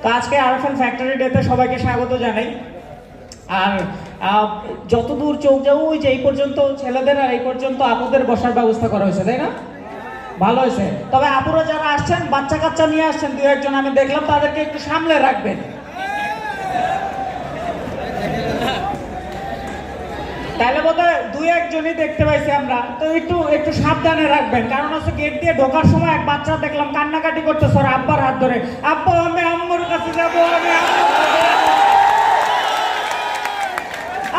তো আজকে RFL factory ডেতে সবাইকে স্বাগত জানাই। আর যতদূর চোখ যাও ওই যে এই পর্যন্ত ছেলেদের আর এই পর্যন্ত আপুদের বসার ব্যবস্থা করা হয়েছে, তাই না? ভালো হয়েছে। তবে আপুরা যারা আসছেন বাচ্চা কাচ্চা নিয়ে আসছেন দু একজন, আমি দেখলাম, তাদেরকে একটু সামলে রাখবেন। তাহলে বোধহয় দুই একজনই দেখতে পাইছি আমরা, তো একটু সাবধানে রাখবেন। কারণ হচ্ছে গেট দিয়ে ঢোকার সময় এক বাচ্চা দেখলাম কান্নাকাটি করতেছে ওর আব্বার হাত ধরে, আব্বা আমি আম্মুর কাছে যাবো,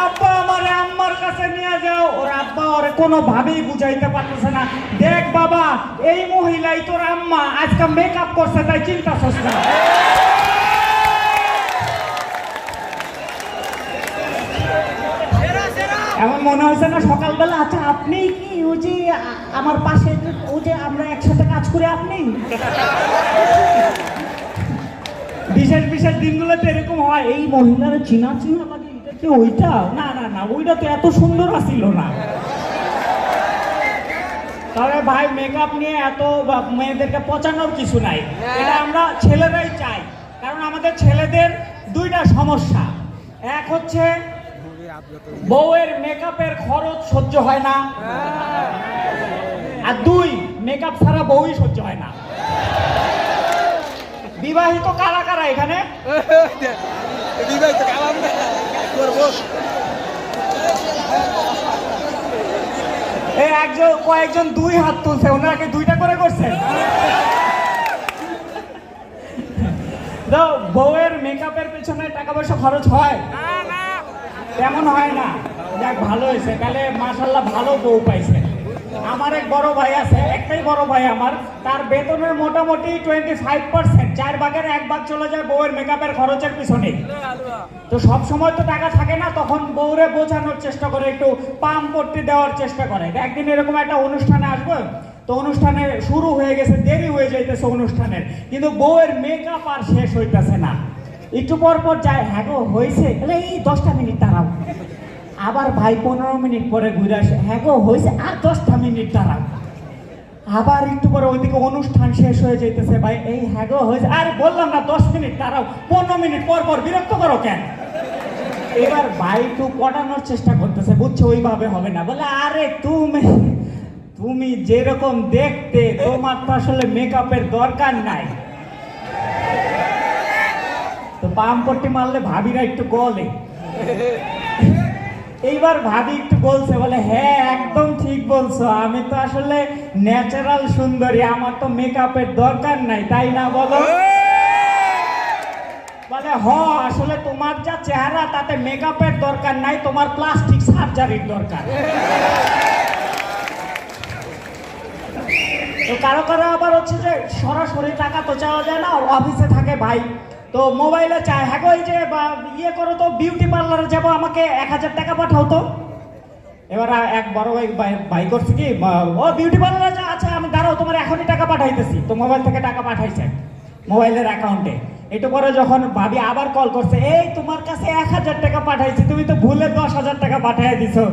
আব্বা আমারে আম্মার কাছে নিয়ে যাও। ওর আব্বা ওরে কোনোভাবেই বুঝাইতে পারতেছে না, দেখ বাবা এই মহিলাই তোর আম্মা, আজকে মেকআপ করছে তাই চিন্তা করছ না। এমন মনে হয়েছে না সকালবেলা, আচ্ছা আপনি কি ওই যে আমার পাশে ওই যে আমরা একসাথে কাজ করি আপনি? বিশেষ বিশেষ দিনগুলোতে এরকম হয়, এই মহিলার চিনা চিনা লাগে, এটা কি ওইটা? না না না, ওইটা তো এত সুন্দর আসিল না। তবে ভাই মেকআপ নিয়ে এত মেয়েদেরকে পচানোর কিছু নাই, এটা আমরা ছেলেরাই চাই। কারণ আমাদের ছেলেদের দুইটা সমস্যা, এক হচ্ছে বউয়ের মেকআপের খরচ সহ্য হয় না, আর দুই মেকআপ ছাড়া বউই সহ্য হয় না। বিবাহিত কারা কারা এখানে? এই একজন কয়েকজন দুই হাত তুলছে, ওনারা কি দুইটা করে করছেন? বউয়ের মেকআপের পেছনে টাকা পয়সা খরচ হয়? তেমন হয় না। যাক ভালো হয়েছে, তাহলে মাশাআল্লাহ ভালো বউ পাইছে। আমার এক বড় ভাই আছে, একটাই বড় ভাই আমার, তার বেতনের মোটামুটি 25%, 4 ভাগের 1 ভাগ চলে যায় বউয়ের মেকআপের খরচের পিছনে। তো সব সময় তো টাকা থাকে না, তখন বউরে বোঝানোর চেষ্টা করে, একটু পাম পট্টি দেওয়ার চেষ্টা করে। একদিন এরকম একটা অনুষ্ঠানে আসবো, তো অনুষ্ঠানে শুরু হয়ে গেছে, দেরি হয়ে যাইতেছে অনুষ্ঠানের, কিন্তু বউয়ের মেকআপ আর শেষ হইতেছে না। একটু পর পর যায়, হ্যাঁ গো হয়েছে, এই 10টা মিনিট দাঁড়াও। আবার ভাই 15 মিনিট পরে ঘুরে আসে, হ্যাঁ গো হয়েছে, আর 10টা মিনিট দাঁড়াও। আবার একটু পরে ওইদিকে অনুষ্ঠান শেষ হয়ে যাইতেছে, ভাই এই হ্যাঁ গো হয়েছে, আর বললাম না 10 মিনিট দাঁড়াও, 15 মিনিট পর পর বিরক্ত করো কেন? এবার ভাই একটু পটানোর চেষ্টা করতেছে, বুঝছো ওইভাবে হবে না, বলে আরে তুমি যেরকম দেখতে, তোমার তো আসলে মেকআপের দরকার নাই। তো পাম পট্টি মারলে ভাবিরা একটু গলে। এইবার ভাবি একটু বলছে, বলে হ্যাঁ একদম ঠিক বলছো, আমি তো আসলে ন্যাচারাল সুন্দরী, আমার তো মেকআপের দরকার নাই, তাই না বলো? বলে আসলে তোমার যা চেহারা তাতে মেকআপের দরকার নাই, তোমার প্লাস্টিক সার্জারির দরকার। তো কারো কারো আবার হচ্ছে যে সরাসরি টাকা তো চাওয়া যায় না, অফিসে থাকে ভাই, তো মোবাইলে চায়, হ্যাঁ গো এই যে ইয়ে করো তো, বিউটি পার্লারে যাবো, আমাকে 1000 টাকা পাঠাও তো। এবার এক বড় ভাই করছে কি, ও বিউটি পার্লারে যা, আচ্ছা আমি দাঁড়াও তোমার এখনই টাকা পাঠাইতেছি। তো মোবাইল থেকে টাকা পাঠাইছে মোবাইলের অ্যাকাউন্টে। একটু পরে যখন ভাবি আবার কল করছে, এই তোমার কাছে 1000 টাকা পাঠাইছি, তুমি তো ভুলে 10,000 টাকা পাঠাই দিছো।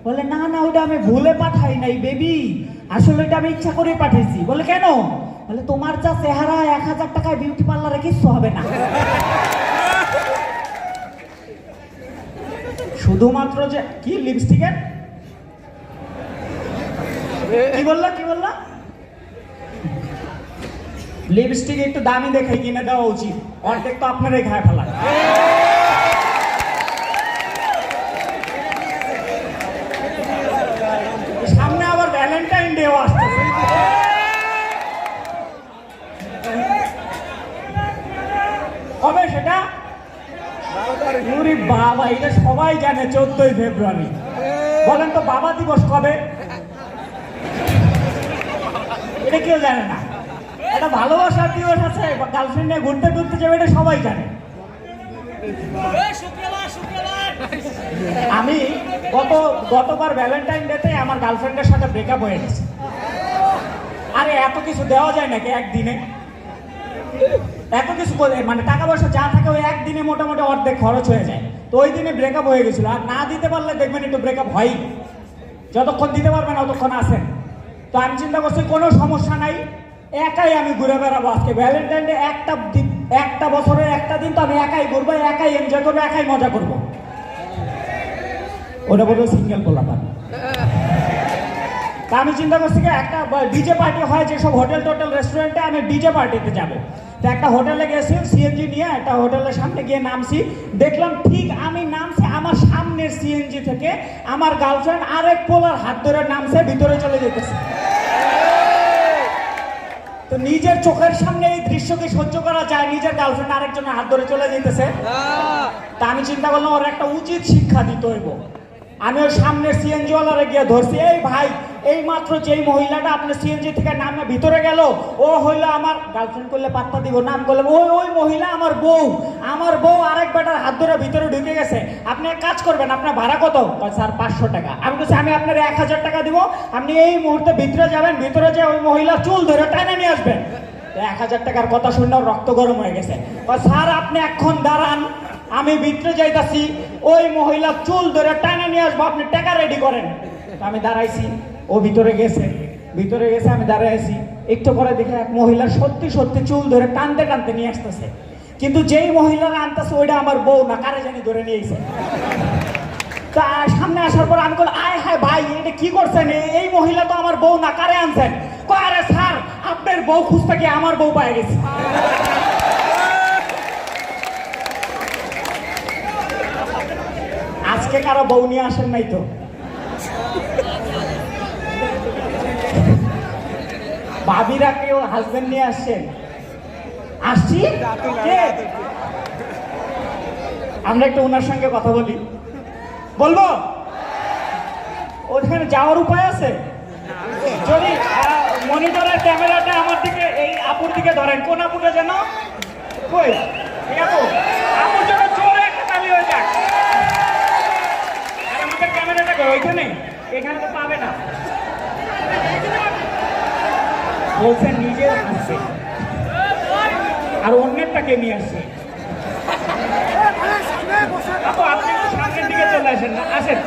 বলে না না, ওইটা আমি ভুলে পাঠাই নাই বেবি, আসলে ওইটা আমি ইচ্ছা করে পাঠাইছি। বলে কেন? বলে তোমার যা চেহারা 1000 টাকায় বিউটি পার্লারে কিচ্ছু হবে না। শুধুমাত্র যে কি লিপস্টিকের কি বললা? লিপস্টিক একটু দামি দেখে কিনে দেওয়া উচিত, অর্ধেক তো আপনারাই খায় ফেলা। সামনে আবার ভ্যালেন্টাইন ডেও আসতেছে, কবে সেটা? বাবা, এটা সবাই জানে 14ই ফেব্রুয়ারি। বলেন তো বাবা দিবস কবে? এটা কেউ জানে না। এটা ভালোবাসার দিবস আছে, গার্লফ্রেন্ড নিয়ে ঘুরতে ঘুরতে যাবে, এটা সবাই জানে। আমি গতবার ভ্যালেন্টাইন ডেতে আমার গার্লফ্রেন্ডের সাথে ব্রেকআপ হয়ে গেছে। আরে এত কিছু দেওয়া যায় নাকি একদিনে? এত কিছু মানে টাকা পয়সা যা থাকে ওই একদিনে মোটামুটি অর্ধেক খরচ হয়ে যায়। তো ওই দিনে ব্রেকআপ হয়ে গেছিল, আর না দিতে পারলে দেখবেন একটু ব্রেকআপ হয়, যতক্ষণ দিতে পারবেন ততক্ষণ আসেন। তো আমি চিন্তা করছি কোনো সমস্যা নাই, একাই আমি ঘুরে বেড়াবো আজকে ভ্যালেন্টাইন ডে, একটা বছরের দিন তো আমি একাই ঘুরবো, একাই এনজয় করবো, একাই মজা করবো। ওটা বলবো সিঙ্গেল পোলাপান। তা আমি চিন্তা করছি কি একটা ডিজে পার্টি হয় যেসব হোটেল টোটেল রেস্টুরেন্টে, আমি ডিজে পার্টিতে যাবো। তো একটা হোটেলে গেছি সিএনজি নিয়ে, একটা হোটেলের সামনে গিয়ে নামছি, দেখলাম ঠিক আমি নামছি আমার সামনের সিএনজি থেকে আমার গার্লফ্রেন্ড আরেক পোলার হাত ধরে নামছে, ভিতরে চলে যেতেছে। তো নিজের চোখের সামনে এই দৃশ্যকে সহ্য করা যায়? নিজের গার্লফ্রেন্ড আরেকজনের হাত ধরে চলে যেতেছে। তা আমি চিন্তা করলাম ওর একটা উচিত শিক্ষা দিতে হইব। আমি ওই সামনের সিএনজি ওয়ালারে গিয়ে ধরছি, এই ভাই এই মাত্র যেই মহিলাটা আপনার সিএনজি থেকে নামে ভিতরে গেল, ও হইলো আমার গার্লফ্রেন্ড, করলে পাত্তা দিব, নাম করলে ওই মহিলা আমার বউ আরেক বেটার হাত ধরে ভিতরে ঢুকে গেছে। আপনি এক কাজ করবেন, আপনার ভাড়া কত? স্যার 500 টাকা। আমি বলছি আমি আপনার 1000 টাকা দিব, আপনি এই মুহূর্তে ভিতরে যাবেন, ভিতরে যে ওই মহিলা চুল ধরে টানে নিয়ে আসবেন। 1000 টাকার কথা শুনে রক্ত গরম হয়ে গেছে। স্যার আপনি এখন দাঁড়ান, আমি ভিতরে যাইতাছি, ওই মহিলা চুল ধরে টানে নিয়ে আসবো, আপনি টাকা রেডি করেন। আমি দাঁড়াইছি, ও ভিতরে গেছে, আমি দাঁড়াই আছি। একটু পরে দেখে এক মহিলা সত্যি চুল ধরে টানতে টানতে নিয়ে আসতেছে, কিন্তু যেই মহিলারা আনতেছে ওইটা আমার বউ না, কারে জানি ধরে নিয়েছে। তা সামনে আসার পর আমি বললাম, আয় হায় ভাই এটা কি করছেন? এই মহিলা তো আমার বউ না, কারে আনছেন? আরে স্যার আপনার বউ খুঁজতে গিয়ে আমার বউ পায়ে গেছে। আজকে কারো বউ নিয়ে আসেন নাই তো? ভাবিরা কেউ হাজবেন্ড নিয়ে আসছেন? আসছি, আমরা একটু ওনার সঙ্গে কথা বলি। বলবো ওখানে যাওয়ার উপায় আছে? যদি মনিটরের ক্যামেরাটা আমার দিকে, এই আপুর দিকে ধরেন। কোন আপুটা যেন? কই এই আপু, আপুর জন্য জোরে একটা তালি হয়ে যাক। আর আমাদের ক্যামেরাটা কই? ওইখানে, এখানে তো পাবে না। বলছেন নিজের আসছে আর অন্যেরটাকে নিয়ে আসছে। আপু আপনি একটু সামনের দিকে চলে আসেন না, আসেন।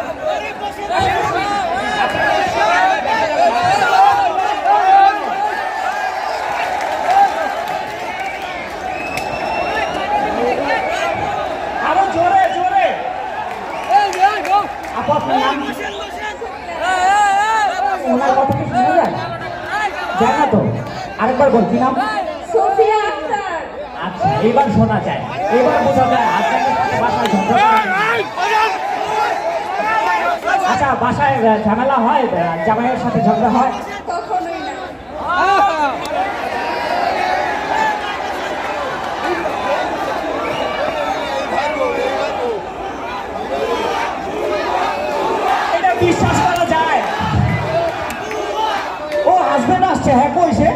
আরো জোরে জোরে। আপু আপনার নাম? ওনার কথা কি শোনা যায়? যায় না তো? আরেকবার বল, কি নাম? সোফিয়া আক্তার। আচ্ছা এইবার শোনা যায়, এবার বোঝা যায়। বাসায় ঝগড়া, আচ্ছা বাসায় ঝামেলা হয়, জামাইয়ের সাথে ঝগড়া হয়? কখনোই না। এটা বিশ্বাস করা যায়? ও হাজবেন্ড আসছে, হ্যাঁ কই সে?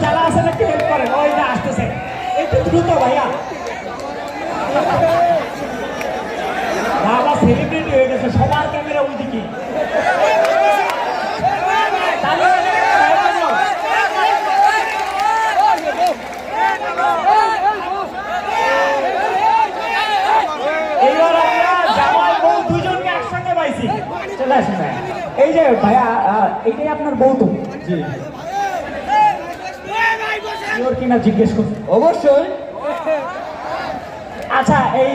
যারা আছেন একটু হেল্প করেন, ওই না আসতেছে, একটু দ্রুত ভাইয়া। বাবা সেলিব্রিটি হয়ে গেছে, সবার ক্যামেরা ওইদিকে। এইবার আমরা জামাই বউ দুজনকে একসঙ্গে পাইছি। চলে আসেন ভাইয়া। এই যে ভাইয়া, এইটাই আপনার বউ তো? জি। ওর কিনা জিজ্ঞেস করুন। অবশ্যই। আচ্ছা এই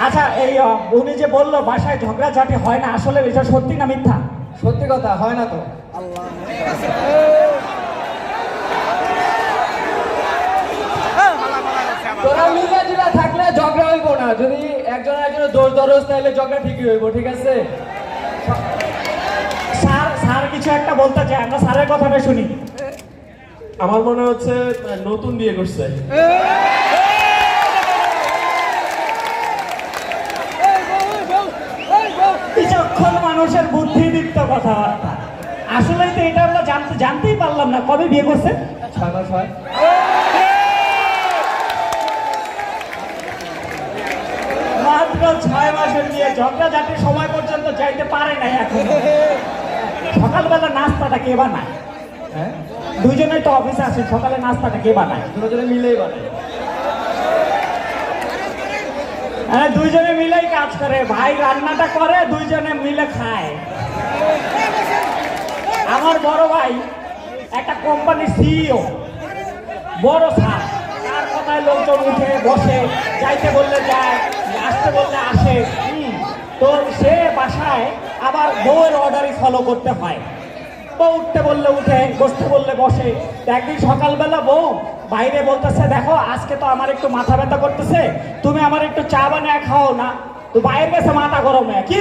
আচ্ছা এই উনি যে বললো বাসায় ঝগড়াঝাটি হয় না, আসলে এটা সত্যি না মিথ্যা? সত্যি কথা, হয় না তো। তোরা মিলাজিলা থাকলে ঝগড়া হইব না, যদি একজন একজনের দোষ দরজ তাহলে ঝগড়া ঠিকই হইব, ঠিক আছে? স্যার কিছু একটা বলতে চাই, আমরা স্যারের কথাটা শুনি। আমার মনে হচ্ছে নতুন বিয়ে করছে। বিচক্ষণ মানুষের বুদ্ধিদীপ্ত কথাবার্তা। আসলেই তো এটা আমরা জানতেই পারলাম না। কবে বিয়ে করছে? 6 মাস হয়। মাত্র 6 মাসের বিয়ে, ঝগড়াঝাটির সময় পর্যন্ত যাইতে পারে নাই এখন। সকালবেলা নাস্তাটা কে বানায়? হ্যাঁ, দুইজনেই তো অফিসে আসে, সকালে নাস্তাটা কে বানায়? দুজনে মিলেই বানাই। হ্যাঁ, দুইজনে মিলেই কাজ করে, ভাই রান্নাটা করে, দুইজনে মিলে খায়। আমার বড় ভাই একটা কোম্পানির সিইও, বড় স্যার, তার কথায় লোকজন উঠে বসে, যাইতে বললে যায়, আসতে বললে আসে। তো সে বাসায় আবার বউয়ের অর্ডারই ফলো করতে হয়। বউ উঠতে বললে উঠে, বসতে বললে বসে। তো একদিন সকালবেলা বউ বাইরে বলতেছে, দেখো আজকে তো আমার একটু মাথা ব্যথা করতেছে, তুমি আমার একটু চা বানিয়ে খাও না। তো বাইরে গেছে মাথা গরম হয়ে, কি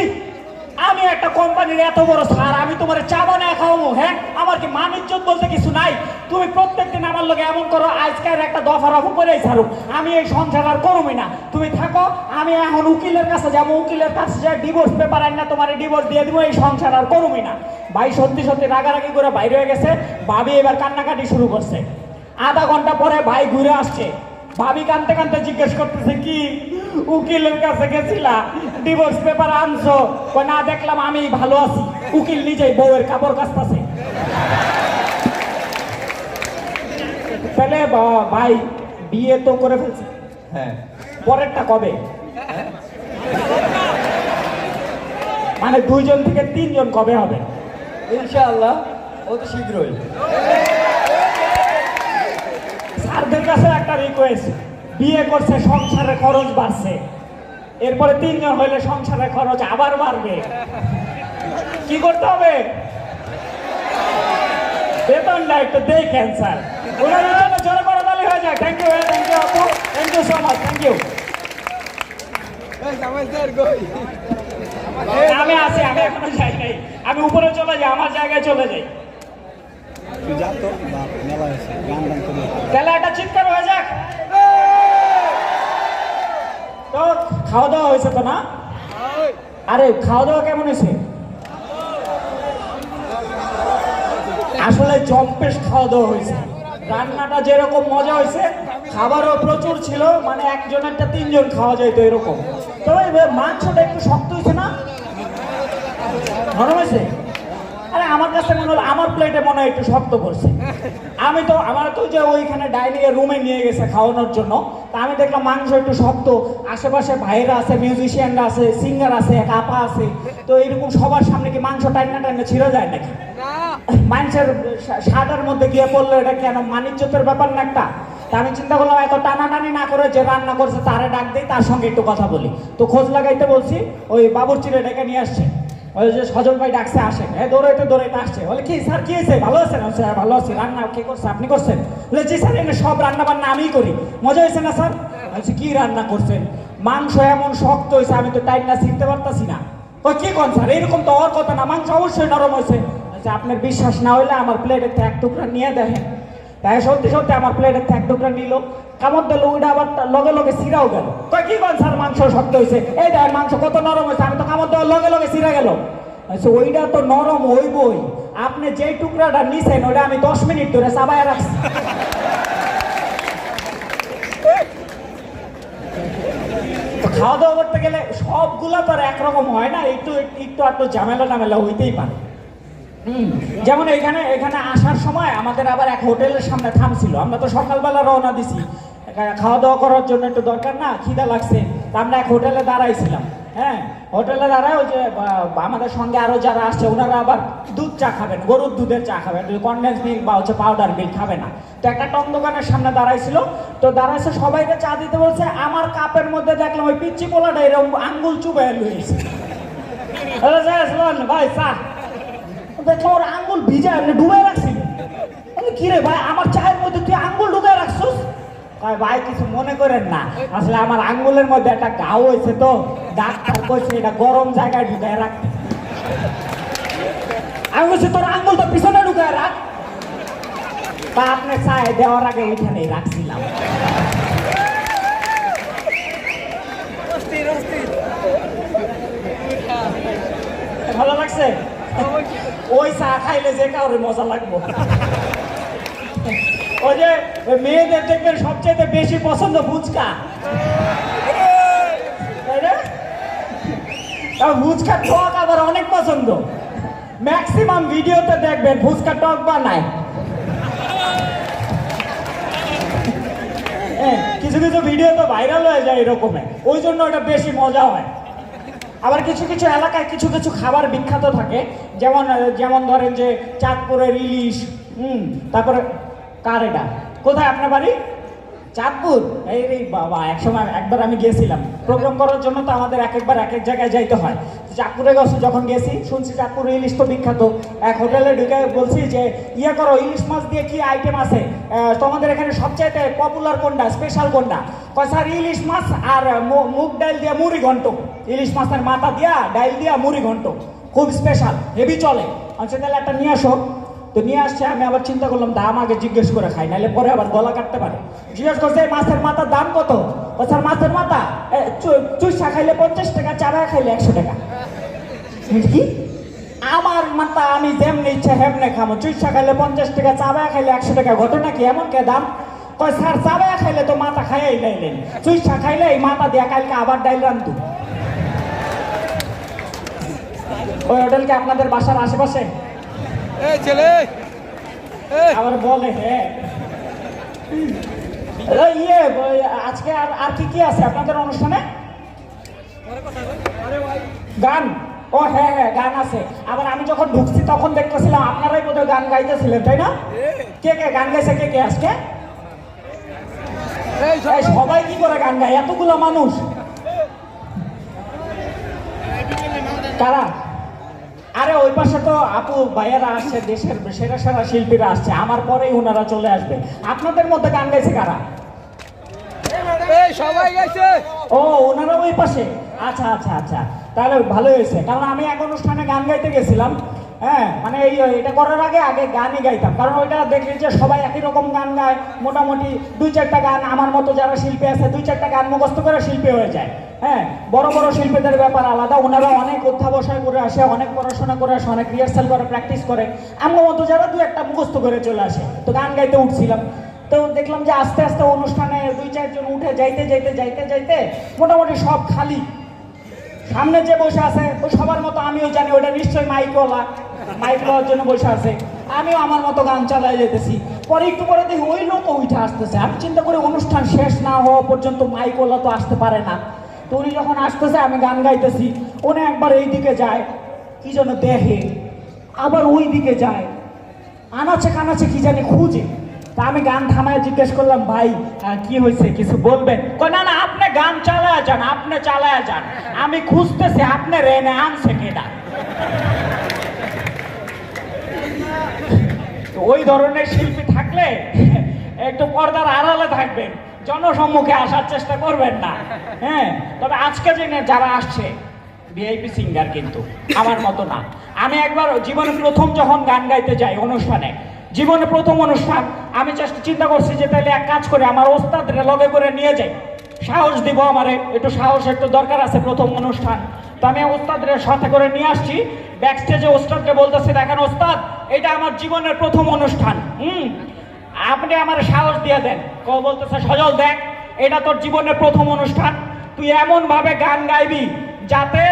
আমি একটা কোম্পানির এত বড় স্যার, আমি তোমার চা বানিয়ে খাওয়াবো? হ্যাঁ, আমার কি মান ইজ্জত বলতে কিছু নাই? তুমি প্রত্যেকদিন আমার লোকে এমন করো, আজকের একটা দফা রফা করেই ছাড়ো, আমি এই সংসার আর করবই না। তুমি থাকো, আমি এখন উকিলের কাছে যাবো, উকিলের কাছে যাই ডিভোর্স পেপার আন না, তোমার ডিভোর্স দিয়ে দিব, এই সংসার আর করবই না। ভাই সত্যি সত্যি রাগারাগি করে বাইরে হয়ে গেছে। ভাবি এবার কান্নাকাটি শুরু করছে। আধা ঘন্টা পরে ভাই ঘুরে আসছে। ভাবি কানতে কানতে জিজ্ঞেস করতেছে, কি উকিলের কাছে গেছিলা, ডিভোর্স পেপার আনছো? কই না, দেখলাম আমি ভালো আছি। উকিল নিজেই বউয়ের কাপড় কাচতেছে। তাহলে ভাই বিয়ে তো করে ফেলছে, হ্যাঁ, পরেরটা কবে? মানে 2 জন থেকে 3 জন কবে হবে? ইনশাআল্লাহ অতি শীঘ্রই। স্যারদের কাছে একটা রিকোয়েস্ট, বিয়ে করছে, সংসারে খরচ বাড়ছে, এরপরে 3 জন হইলে সংসারে খরচ আবার বাড়বে। কি করতে হবে? বেতনটা একটু দেখেন স্যার, ওনার জন্য জোরে করে তালি হয়ে যায়। থ্যাংক ইউ, থ্যাংক ইউ আপু, thank you so much, thank you. আমি আছি, আমি এখনো যাই নাই, আমি উপরে চলে যাই, আমার জায়গায় চলে যাই। তাহলে একটা চিৎকার হয়ে যাক। তো খাওয়া দাওয়া হয়েছে তো না? আরে খাওয়া দাওয়া কেমন হয়েছে? আসলে জম্পেশ খাওয়া দাওয়া হয়েছে। রান্নাটা যেরকম মজা হয়েছে, খাবারও প্রচুর ছিল, মানে একজনেরটা 3 জন খাওয়া যায় তো এরকম। তবে মাংসটা একটু শক্ত হয়েছে না? নরম হয়েছে? আরে আমার কাছে মনে হলো আমার প্লেটে মনে হয় একটু শক্ত করছে। আমার তো যে ওইখানে ডাইনিং এর রুমে নিয়ে গেছে খাওয়ানোর জন্য, তা আমি দেখলাম মাংস একটু শক্ত। আশেপাশে ভাইয়েরা আছে, মিউজিশিয়ানরা আছে, সিঙ্গার আছে, এক আপা আছে। তো এরকম সবার সামনে কি মাংস টাইনা টাইনা ছিঁড়ে যায় নাকি? মানুষের সাদার মধ্যে গিয়ে পড়লো, এটা কেন মানিজ্যতের ব্যাপার না একটা? তা আমি চিন্তা করলাম এত টানাটানি না করে যে রান্না করছে তারে ডাক দিই, তার সঙ্গে একটু কথা বলি। তো খোঁজ লাগাইতে বলছি, ওই বাবুর্চিরে ডেকে নিয়ে আসছে। ওই যে সজল ভাই ডাকছে, আসেন। দৌড়াইতে দৌড়াইতে আসছে, বলে কি স্যার কি হয়েছে, ভালো আছেন? স্যার ভালো আছি। রান্না কে করছে? আপনি করছেন? বলে জি স্যার, এনে সব রান্না বান্না আমিই করি। মজা হয়েছে না স্যার? বলছি কি রান্না করছেন? মাংস এমন শক্ত হয়েছে, আমি তো টাইটটা ছিঁড়তে পারতাছি না। ওই কি কোন স্যার, এরকম তো হওয়ার কথা না, মাংস অবশ্যই নরম হয়েছে। আচ্ছা আপনার বিশ্বাস না হইলে আমার প্লেটের থেকে 1 টুকরা নিয়ে দেখেন। তাই সত্যি সত্যি আমার প্লেটের থেকে 1 টুকরা নিল, কামড় দিল, ওইটা আবার লগে লগে ছিঁড়াও গেল। কই কি কোন স্যার, মাংস শক্ত হয়েছে? এই দেখেন মাংস কত নরম হয়েছে, আমি তো কামড় দেওয়ার লগে লগে ছিঁড়া গেল। আচ্ছা ওইটা তো নরম হইবই, আপনি যেই টুকরাটা নিছেন ওইটা আমি 10 মিনিট ধরে চাবায় রাখছি। খাওয়া দাওয়া করতে গেলে সবগুলা তো আর একরকম হয় না, একটু একটু ঝামেলা টামেলা হইতেই পারে। যেমন এখানে আসার সময় আমাদের আবার এক হোটেলের সামনে থামছিল। আমরা তো সকালবেলা রওনা দিছি, খাওয়া দাওয়া করার জন্য একটু দরকার না, খিদা লাগছে। তা আমরা এক হোটেলে দাঁড়াইছিলাম। হ্যাঁ, হোটেলে দাঁড়ায় ওই যে আমাদের সঙ্গে আরো যারা আসছে ওনারা আবার দুধ চা খাবেন, গরুর দুধের চা খাবেন, কনডেন্স মিল্ক বা পাউডার মিল্ক খাবে না। তো একটা টং দোকানের সামনে দাঁড়াইছিল, তো দাঁড়াইছে, সবাইকে চা দিতে বলছে। আমার কাপের মধ্যে দেখলাম ওই পিচ্চি পোলাটা এরকম আঙ্গুল চুবাই লুয়েছে। ভাই চা দেখলাম ওর আঙ্গুল ভিজা ডুবাই রাখছিল। কি রে ভাই, আমার চায়ের মধ্যে তুই আঙ্গুল ঢুকাই রাখছিস? ভাই কিছু মনে করেন না, আসলে আমার আঙ্গুলের মধ্যে একটা ঘাও হয়েছে, তো ডাক্তার কইছে এটা গরম জায়গায় ঢুকায় রাখতে। আমি বলছি তোর আঙ্গুল তো পিছনে ঢুকায় রাখ। তা আপনি চায় দেওয়ার আগে ওইখানেই রাখছিলাম। ভালো লাগছে? ওই চা খাইলে যে কাউরে মজা লাগবো। ওই যে মেয়েদের দেখবেন সবচেয়ে বেশি পছন্দ ফুচকা, তাই না? ফুচকার টক আবার অনেক পছন্দ। ম্যাক্সিমাম ভিডিওতে দেখবেন ফুচকা টক বানায়। কিছু কিছু ভিডিও তো ভাইরাল হয়ে যায় এরকমের, ওই জন্য এটা বেশি মজা হয়। আবার কিছু কিছু এলাকায় কিছু কিছু খাবার বিখ্যাত থাকে, যেমন যেমন ধরেন যে চাঁদপুরের ইলিশ, তারপরে কার এটা, কোথায় আপনার বাড়ি? চাঁদপুর। এই রে বাবা, একসময় একবার আমি গিয়েছিলাম প্রোগ্রাম করার জন্য, তো আমাদের একবার এক এক জায়গায় যাইতে হয়। চাঁদপুরে যখন গেছি শুনছি চাঁদপুরে ইলিশ তো বিখ্যাত। এক হোটেলে ঢুকে বলছি যে ইয়ে করো, ইলিশ মাছ দিয়ে কি আইটেম আছে তোমাদের এখানে সবচাইতে পপুলার কোনটা, স্পেশাল কোনটা? কয় স্যার ইলিশ মাছ আর মুগ ডাল দিয়ে মুড়ি ঘন্ট, ইলিশ মাছের মাথা দিয়া ডাল দিয়া মুড়ি ঘন্ট, খুব স্পেশাল, হেভি চলে। আচ্ছা তাহলে একটা নিয়ে আসো। তো নিয়ে আসছে, আমি আবার চিন্তা করলাম দাম আগে জিজ্ঞেস করে খাই, নাহলে পরে আবার গলা কাটতে পারে। জিজ্ঞেস করছে মাছের মাথার দাম কত? স্যার মাছের মাথা চুইসা খাইলে 50 টাকা, চারা খাইলে 100 টাকা। কি আমার মাথা আমি যেমনি ইচ্ছা হেমনে খাবো, চুইসা খাইলে 50 টাকা, চাবা খাইলে 100 টাকা, ঘটনা কি এমন কে দাম? কয় স্যার চাবা খাইলে তো মাথা খাইয়াই লাইলেন, চুইসা খাইলে এই মাথা দিয়া কালকে আবার ডাইল রান্ধু। ওই হোটেল কি আপনাদের বাসার আশেপাশে? আবার বলে হ্যাঁ। ইয়ে আজকে আর কি কি আছে আপনাদের অনুষ্ঠানে? গান? ও হ্যাঁ হ্যাঁ গান আছে। আবার আমি যখন ঢুকছি তখন দেখতেছিলাম আপনারাই বোধহয় গান গাইতেছিলেন, তাই না? কে কে গান গাইছে? কে কে আজকে? সবাই কি করে গান গায় এতগুলো মানুষ? কারা? আরে ওই পাশে তো আপু ভাইয়ারা আসছে, দেশের সেরা সেরা শিল্পীরা আসছে, আমার পরেই ওনারা চলে আসবে। আপনাদের মধ্যে গান গাইছে কারা? সবাই গাইছে। ও ওনারা ওই পাশে, আচ্ছা আচ্ছা আচ্ছা, তাহলে ভালো হয়েছে। কারণ আমি এক অনুষ্ঠানে গান গাইতে গেছিলাম, হ্যাঁ মানে এটা করার আগে গানই গাইতাম, কারণ ওইটা দেখি যে সবাই একই রকম গান গায়, মোটামুটি 2-4টা গান আমার মতো যারা শিল্পী আছে 2-4টা গান মুখস্থ করে শিল্পী হয়ে যায়। হ্যাঁ, বড় বড় শিল্পীদের ব্যাপার আলাদা, ওনারা অনেক অধ্যাবসায় করে আসে, অনেক পড়াশোনা করে আসে, অনেক রিহার্সাল করে, প্র্যাকটিস করে। আমার মতো যারা 2-1টা মুখস্থ করে চলে আসে, তো গান গাইতে উঠছিলাম, তো দেখলাম যে আস্তে আস্তে অনুষ্ঠানে 2-4 জন উঠে যাইতে যাইতে যাইতে যাইতে মোটামুটি সব খালি। সামনে যে বসে আছে ওই সবার মতো আমিও জানি ওটা নিশ্চয়ই মাইকওয়ালা, মাইক লওয়ার জন্য বসে আছে। আমিও আমার মতো গান চালাই যেতেছি, পরে একটু পরে দেখি ওই লোক উঠে আসতেছে। আমি চিন্তা করি অনুষ্ঠান শেষ না হওয়া পর্যন্ত মাইকওয়ালা তো আসতে পারে না। তো উনি যখন আসতেছে আমি গান গাইতেছি, উনি একবার এই দিকে যায় কি যেন দেখে, আবার ওই দিকে যায়, আনাচে কানাচে কি জানি খুঁজে। তা আমি গান থামায় জিজ্ঞেস করলাম ভাই কি হয়েছে, কিছু বলবেন? না না আপনি গান চালায় যান, আপনি চালায় যান, আমি খুঁজতেছি আপনি রেনে আনছে কেডা। ওই ধরনের শিল্পী থাকলে একটু পর্দার আড়ালে থাকবেন, জনসম্মুখে আসার চেষ্টা করবেন না। হ্যাঁ, তবে আজকে যারা আসছে ভিআইপি সিঙ্গার কিন্তু আমার মতো না। আমি একবার জীবনে প্রথম যখন গান গাইতে যাই অনুষ্ঠানে, জীবনে প্রথম অনুষ্ঠান, আমি চিন্তা করছি যে তাহলে এক কাজ করে আমার ওস্তাদরে লগে করে নিয়ে যাই, সাহস দিব, আমারে একটু সাহসের তো দরকার আছে, প্রথম অনুষ্ঠান। তো আমি ওস্তাদের সাথে করে নিয়ে আসছি, ব্যাক স্টেজে ওস্তাদকে বলতেছি দেখেন ওস্তাদ এটা আমার জীবনের প্রথম অনুষ্ঠান, আপনি আমার সাহস দিয়ে দেন। বলতেছে সজল দেখ এটা তোর জীবনের প্রথম অনুষ্ঠান, তুই এমন ভাবে গান গাইবি যাতে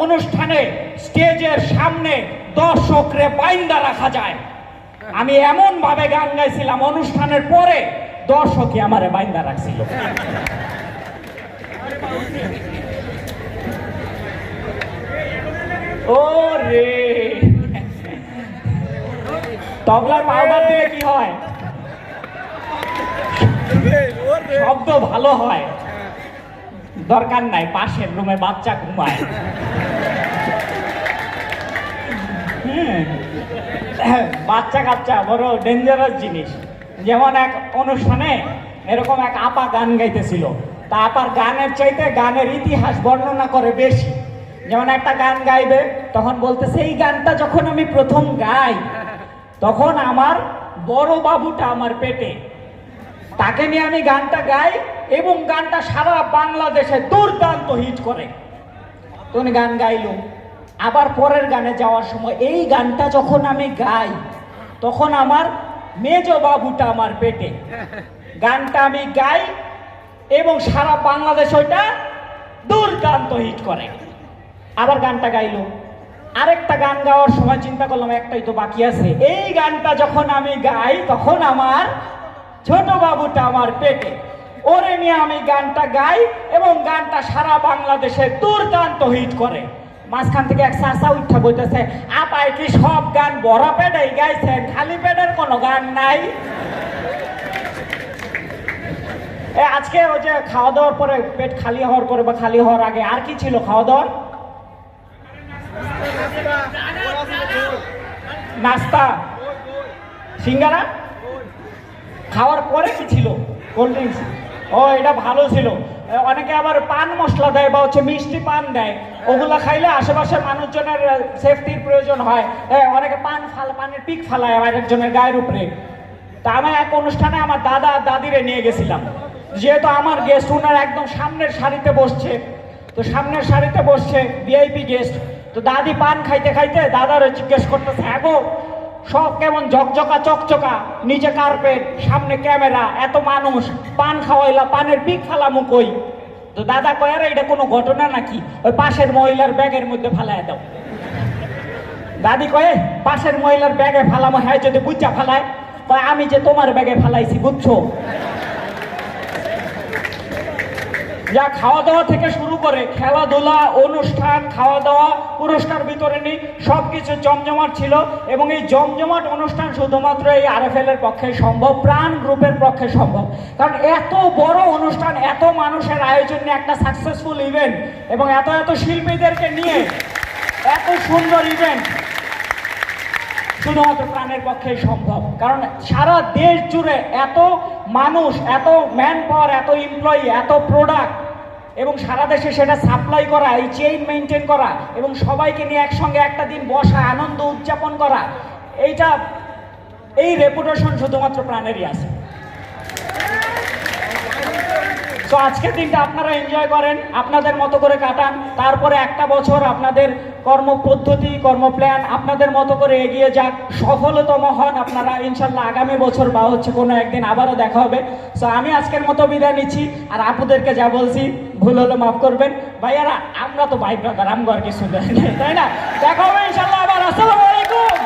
অনুষ্ঠানে স্টেজের সামনে দর্শকরে বাইন্দা রাখা যায়। আমি এমন ভাবে গান গাইছিলাম অনুষ্ঠানের পরে দর্শকই আমারে বাইন্দা রাখছিল। ও রে, তবলার পাউডার দিলে কি হয়? শব্দ ভালো হয়, দরকার নাই, পাশের রুমে বাচ্চা ঘুমায়। বাচ্চা কাচ্চা বড় ডেঞ্জারাস জিনিস। যেমন এক অনুষ্ঠানে এরকম এক আপা গান গাইতেছিল, তা আপার গানের চাইতে গানের ইতিহাস বর্ণনা করে বেশি। যেমন একটা গান গাইবে, তখন বলতেছে এই গানটা যখন আমি প্রথম গাই তখন আমার বড় বাবুটা আমার পেটে, তাকে নিয়ে আমি গানটা গাই এবং গানটা সারা বাংলাদেশে দুর্দান্ত হিট করে। তো উনি গান গাইলো, আবার পরের গানে যাওয়ার সময় এই গানটা যখন আমি গাই তখন আমার মেজ বাবুটা আমার পেটে, গানটা আমি গাই এবং সারা বাংলাদেশ ওইটা দুর্দান্ত হিট করে। আবার গানটা গাইলো। আরেকটা গান গাওয়ার সময় চিন্তা করলাম একটাই তো বাকি আছে, এই গানটা যখন আমি গাই তখন আমার ছোট বাবুটা আমার পেটে, ওরে নিয়ে আমি গানটা গাই এবং গানটা সারা বাংলাদেশে দুর্দান্ত হিট করে। মাঝখান থেকে এক চাচা উঠা বলতেছে, আপায় কি সব গান বড় পেটেই গাইছেন, খালি পেটের কোনো গান নাই? আজকে ওই যে খাওয়া দাওয়ার পরে পেট খালি হওয়ার পরে বা খালি হওয়ার আগে আর কি ছিল খাওয়া দাওয়ার? নাস্তা, সিঙ্গারা। খাওয়ার পরে কি ছিল? Cold drinks. ও, এটা ভালো ছিল। অনেকে আবার পান মশলা দেয় বা হচ্ছে মিষ্টি পান দেয়, ওগুলা খাইলে আশেপাশের মানুষজনের সেফটির প্রয়োজন হয়। অনেকে পানের পিক ফালায় আমার একজনের গায়ের উপরে। তা আমি এক অনুষ্ঠানে আমার দাদা আর দাদিরে নিয়ে গেছিলাম, যেহেতু আমার গেস্ট ওনার একদম সামনের সারিতে বসছে, তো সামনের সারিতে বসছে ভিআইপি গেস্ট। তো দাদি পান খাইতে খাইতে দাদারে জিজ্ঞেস করতেছে, হ্যাঁ গো সব কেমন ঝকঝকা চকচকা, নিচে কার্পেট, সামনে ক্যামেরা, এত মানুষ, পান খাওয়াইলা, পানের পিক ফালামু কই? তো দাদা কয়, আরে এটা কোনো ঘটনা নাকি, ওই পাশের মহিলার ব্যাগের মধ্যে ফালায় দাও। দাদি কয়ে, পাশের মহিলার ব্যাগে ফালামো? হ্যাঁ, যদি বুঝা ফালায়। কয়, আমি যে তোমার ব্যাগে ফালাইছি, বুঝছো? যা খাওয়া দাওয়া থেকে শুরু করে খেলাধুলা, অনুষ্ঠান, খাওয়া দাওয়া, পুরস্কার বিতরণী সবকিছু জমজমাট ছিল। এবং এই জমজমাট অনুষ্ঠান শুধুমাত্র এই RFL এর পক্ষে সম্ভব, প্রাণ গ্রুপের পক্ষে সম্ভব। কারণ এত বড় অনুষ্ঠান, এত মানুষের আয়োজন নিয়ে একটা সাকসেসফুল ইভেন্ট এবং এত এত শিল্পীদেরকে নিয়ে এত সুন্দর ইভেন্ট শুধুমাত্র প্রাণের পক্ষে সম্ভব। কারণ সারা দেশ জুড়ে এত মানুষ, এত ম্যান পাওয়ার, এত এমপ্লয়ি, এত প্রোডাক্ট, এবং সারা দেশে সেটা সাপ্লাই করা, এই চেইন মেনটেন করা এবং সবাইকে নিয়ে একসঙ্গে একটা দিন বসা, আনন্দ উদযাপন করা, এই রেপুটেশন শুধুমাত্র প্রাণেরই আছে। তো আজকের দিনটা আপনারা এনজয় করেন, আপনাদের মতো করে কাটান। তারপরে একটা বছর আপনাদের কর্মপদ্ধতি, কর্মপ্ল্যান আপনাদের মতো করে এগিয়ে যাক, সফলতম হন আপনারা। ইনশাল্লাহ আগামী বছর বা হচ্ছে কোনো একদিন আবারও দেখা হবে। সো আমি আজকের মতো বিদায় নিচ্ছি। আর আপুদেরকে যা বলছি ভুল হলে মাফ করবেন। ভাইয়ারা, আমরা তো ভাই ব্রাদার, আমগো আর কিছু দেয় নাই, তাই না? দেখা হবে ইনশাল্লাহ আবার। আসসালামু আলাইকুম।